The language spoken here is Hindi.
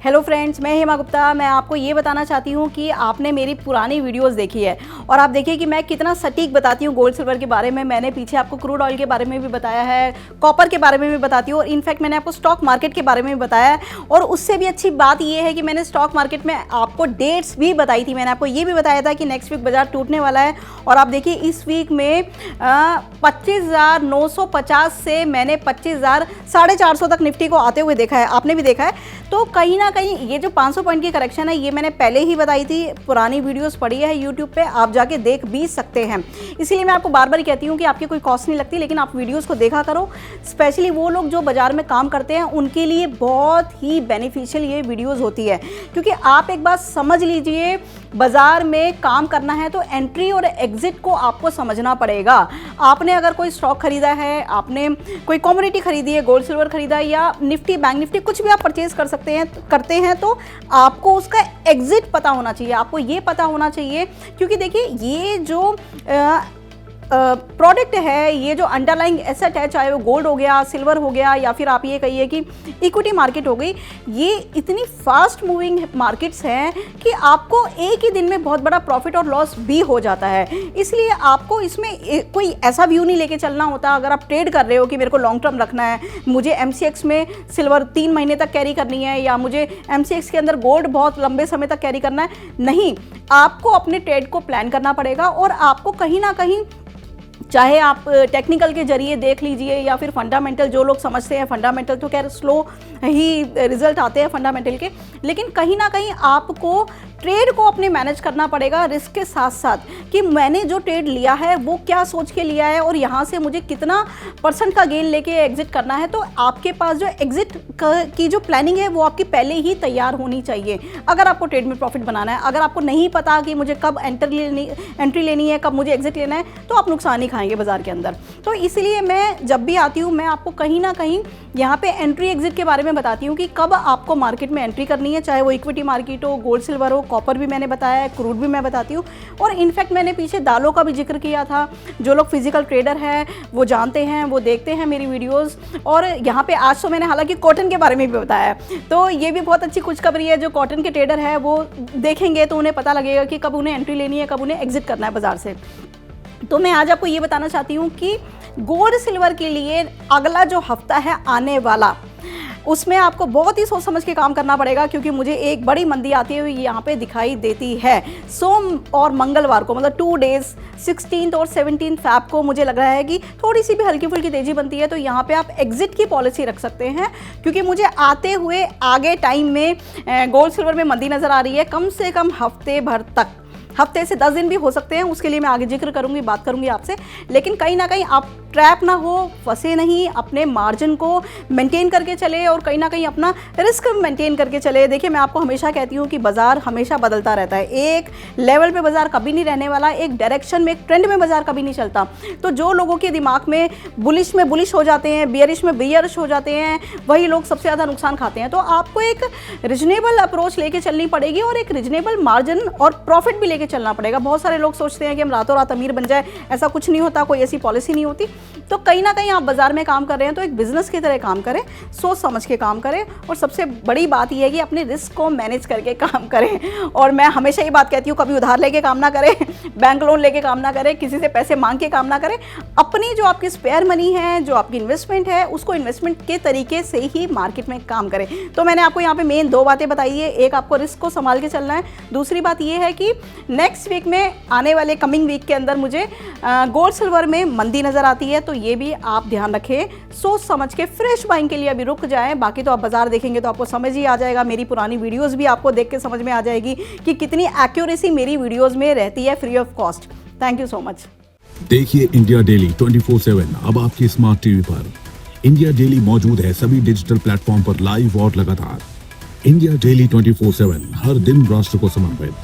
हेलो फ्रेंड्स, मैं हेमा गुप्ता। मैं आपको ये बताना चाहती हूँ कि आपने मेरी पुरानी वीडियोस देखी है और आप देखिए कि मैं कितना सटीक बताती हूँ गोल्ड सिल्वर के बारे में। मैंने पीछे आपको क्रूड ऑयल के बारे में भी बताया है, कॉपर के बारे में भी बताती हूँ और इनफैक्ट मैंने आपको स्टॉक मार्केट के बारे में भी बताया है। और उससे भी अच्छी बात ये है कि मैंने स्टॉक मार्केट में आपको डेट्स भी बताई थी। मैंने आपको ये भी बताया था कि नेक्स्ट वीक बाजार टूटने वाला है और आप देखिए इस वीक में 25,950 से मैंने 25,450 तक निफ्टी को आते हुए देखा है, आपने भी देखा है। तो कहीं ना कहीं ये जो 500 पॉइंट की करेक्शन है ये मैंने पहले ही बताई थी, पुरानी वीडियोस पड़ी है यूट्यूब पे, आप जाके देख भी सकते हैं। इसीलिए मैं आपको बार बार कहती हूँ कि आपकी कोई कॉस्ट नहीं लगती, लेकिन आप वीडियोस को देखा करो। स्पेशली वो लोग जो बाजार में काम करते हैं उनके लिए बहुत ही बेनिफिशियल ये वीडियोस होती है, क्योंकि आप एक बात समझ लीजिए, बाजार में काम करना है तो एंट्री और एग्जिट को आपको समझना पड़ेगा। आपने अगर कोई स्टॉक खरीदा है, आपने कोई कमोडिटी खरीदी है, गोल्ड सिल्वर खरीदा है या निफ्टी बैंक निफ्टी कुछ भी आप परचेज करते हैं तो आपको उसका एग्जिट पता होना चाहिए, आपको ये पता होना चाहिए। क्योंकि देखिए ये जो प्रोडक्ट है, ये जो अंडरलाइंग एसेट है, चाहे वो गोल्ड हो गया, सिल्वर हो गया या फिर आप ये कहिए कि इक्विटी मार्केट हो गई, ये इतनी फास्ट मूविंग मार्केट्स हैं कि आपको एक ही दिन में बहुत बड़ा प्रॉफिट और लॉस भी हो जाता है। इसलिए आपको इसमें कोई ऐसा व्यू नहीं लेके चलना होता। अगर आप ट्रेड कर रहे हो कि मेरे को लॉन्ग टर्म रखना है, मुझे एमसीएक्स में सिल्वर 3 महीने तक कैरी करनी है या मुझे एमसीएक्स के अंदर गोल्ड बहुत लंबे समय तक कैरी करना है, नहीं, आपको अपने ट्रेड को प्लान करना पड़ेगा। और आपको कहीं ना कहीं, चाहे आप टेक्निकल के जरिए देख लीजिए या फिर फंडामेंटल, जो लोग समझते हैं फंडामेंटल तो खैर स्लो ही रिजल्ट आते हैं फंडामेंटल के, लेकिन कहीं ना कहीं आपको ट्रेड को अपने मैनेज करना पड़ेगा रिस्क के साथ साथ, कि मैंने जो ट्रेड लिया है वो क्या सोच के लिया है और यहाँ से मुझे कितना % का गेन लेके एग्जिट करना है। तो आपके पास जो एग्जिट की जो प्लानिंग है वो आपकी पहले ही तैयार होनी चाहिए अगर आपको ट्रेड में प्रॉफिट बनाना है। अगर आपको नहीं पता कि मुझे कब एंट्री लेनी है, कब मुझे एग्जिट लेना है, तो आप नुकसान ही खाएंगे बाजार के अंदर। तो इसलिए मैं जब भी आती हूँ मैं आपको कहीं ना कहीं यहाँ पे एंट्री एग्जिट के बारे में बताती हूँ कि कब आपको मार्केट में एंट्री करनी है, चाहे वो इक्विटी मार्केट हो, गोल्ड सिल्वर हो, कॉपर भी मैंने बताया है, क्रूड भी मैं बताती हूँ। और इनफैक्ट मैंने पीछे दालों का भी जिक्र किया था। जो लोग फिजिकल ट्रेडर हैं वो जानते हैं, वो देखते हैं मेरी वीडियोस। और यहाँ पे आज तो मैंने हालांकि कॉटन के बारे में भी बताया है, तो ये भी बहुत अच्छी खुशखबरी है। जो कॉटन के ट्रेडर है वो देखेंगे तो उन्हें पता लगेगा कि कब उन्हें एंट्री लेनी है, कब उन्हें एग्जिट करना है बाजार से। तो मैं आज आपको ये बताना चाहती हूँ कि गोल्ड सिल्वर के लिए अगला जो हफ्ता है आने वाला, उसमें आपको बहुत ही सोच समझ के काम करना पड़ेगा, क्योंकि मुझे एक बड़ी मंदी आती हुई यहाँ पे दिखाई देती है। सोम और मंगलवार को, मतलब 2 डेज 16 और 17 फैब को मुझे लग रहा है कि थोड़ी सी भी हल्की फुल्की तेजी बनती है। तो यहाँ पे आप एग्जिट की पॉलिसी रख सकते हैं, क्योंकि मुझे आते हुए आगे टाइम में गोल्ड सिल्वर में मंदी नज़र आ रही है, कम से कम हफ्ते भर तक, हफ्ते से 10 दिन भी हो सकते हैं, उसके लिए मैं आगे जिक्र करूंगी, बात करूंगी आपसे। लेकिन कहीं ना कहीं आप ट्रैप ना हो, फंसे नहीं, अपने मार्जिन को मेंटेन करके चले और कहीं ना कहीं अपना रिस्क मेंटेन करके चले। देखिए मैं आपको हमेशा कहती हूँ कि बाजार हमेशा बदलता रहता है, एक लेवल पे बाजार कभी नहीं रहने वाला, एक डायरेक्शन में, एक ट्रेंड में बाजार कभी नहीं चलता। तो जो लोगों के दिमाग में बुलिश हो जाते हैं, बियरिश में बियरिश हो जाते हैं, वही लोग सबसे ज़्यादा नुकसान खाते हैं। तो आपको एक रिजनेबल अप्रोच लेके चलनी पड़ेगी और एक रिजनेबल मार्जिन और प्रॉफिट भी लेके चलना पड़ेगा। बहुत सारे लोग सोचते हैं कि हम रातों रात अमीर बन जाए, ऐसा कुछ नहीं होता, कोई ऐसी पॉलिसी नहीं होती। तो कहीं ना कहीं आप बाजार में काम कर रहे हैं तो एक बिजनेस की तरह काम करें, सोच समझ के काम करें। और सबसे बड़ी बात यह है कि अपने रिस्क को मैनेज करके काम करें। और मैं हमेशा ये बात कहती हूँ, कभी उधार लेके काम ना करें, बैंक लोन लेके काम ना करें, किसी से पैसे मांग के काम ना करें। अपनी जो आपकी स्पेयर मनी है, जो आपकी इन्वेस्टमेंट है, उसको इन्वेस्टमेंट के तरीके से ही मार्केट में काम करें। तो मैंने आपको यहाँ पे मेन 2 बातें बताई है, एक आपको रिस्क को संभाल के चलना है, दूसरी बात यह है कि नेक्स्ट वीक में, आने वाले कमिंग वीक के अंदर मुझे गोल्ड सिल्वर में मंदी नजर आती है। तो ये भी आप ध्यान रखें, सोच समझ के फ्रेश बाइंग के लिए अभी रुक जाएं। बाकी तो आप बाजार देखेंगे तो आपको समझ ही आ जाएगा, मेरी पुरानी वीडियोस भी आपको देख के समझ में आ जाएगी कि कितनी एक्यूरेसी मेरी वीडियोस में रहती है free of cost. Thank you so much. देखिए इंडिया डेली 24/7 अब आपकी स्मार्ट टीवी पर। इंडिया डेली मौजूद है सभी डिजिटल प्लेटफॉर्म पर लाइव और लगातार। इंडिया डेली 24/7 हर दिन राष्ट्र को समर्पित।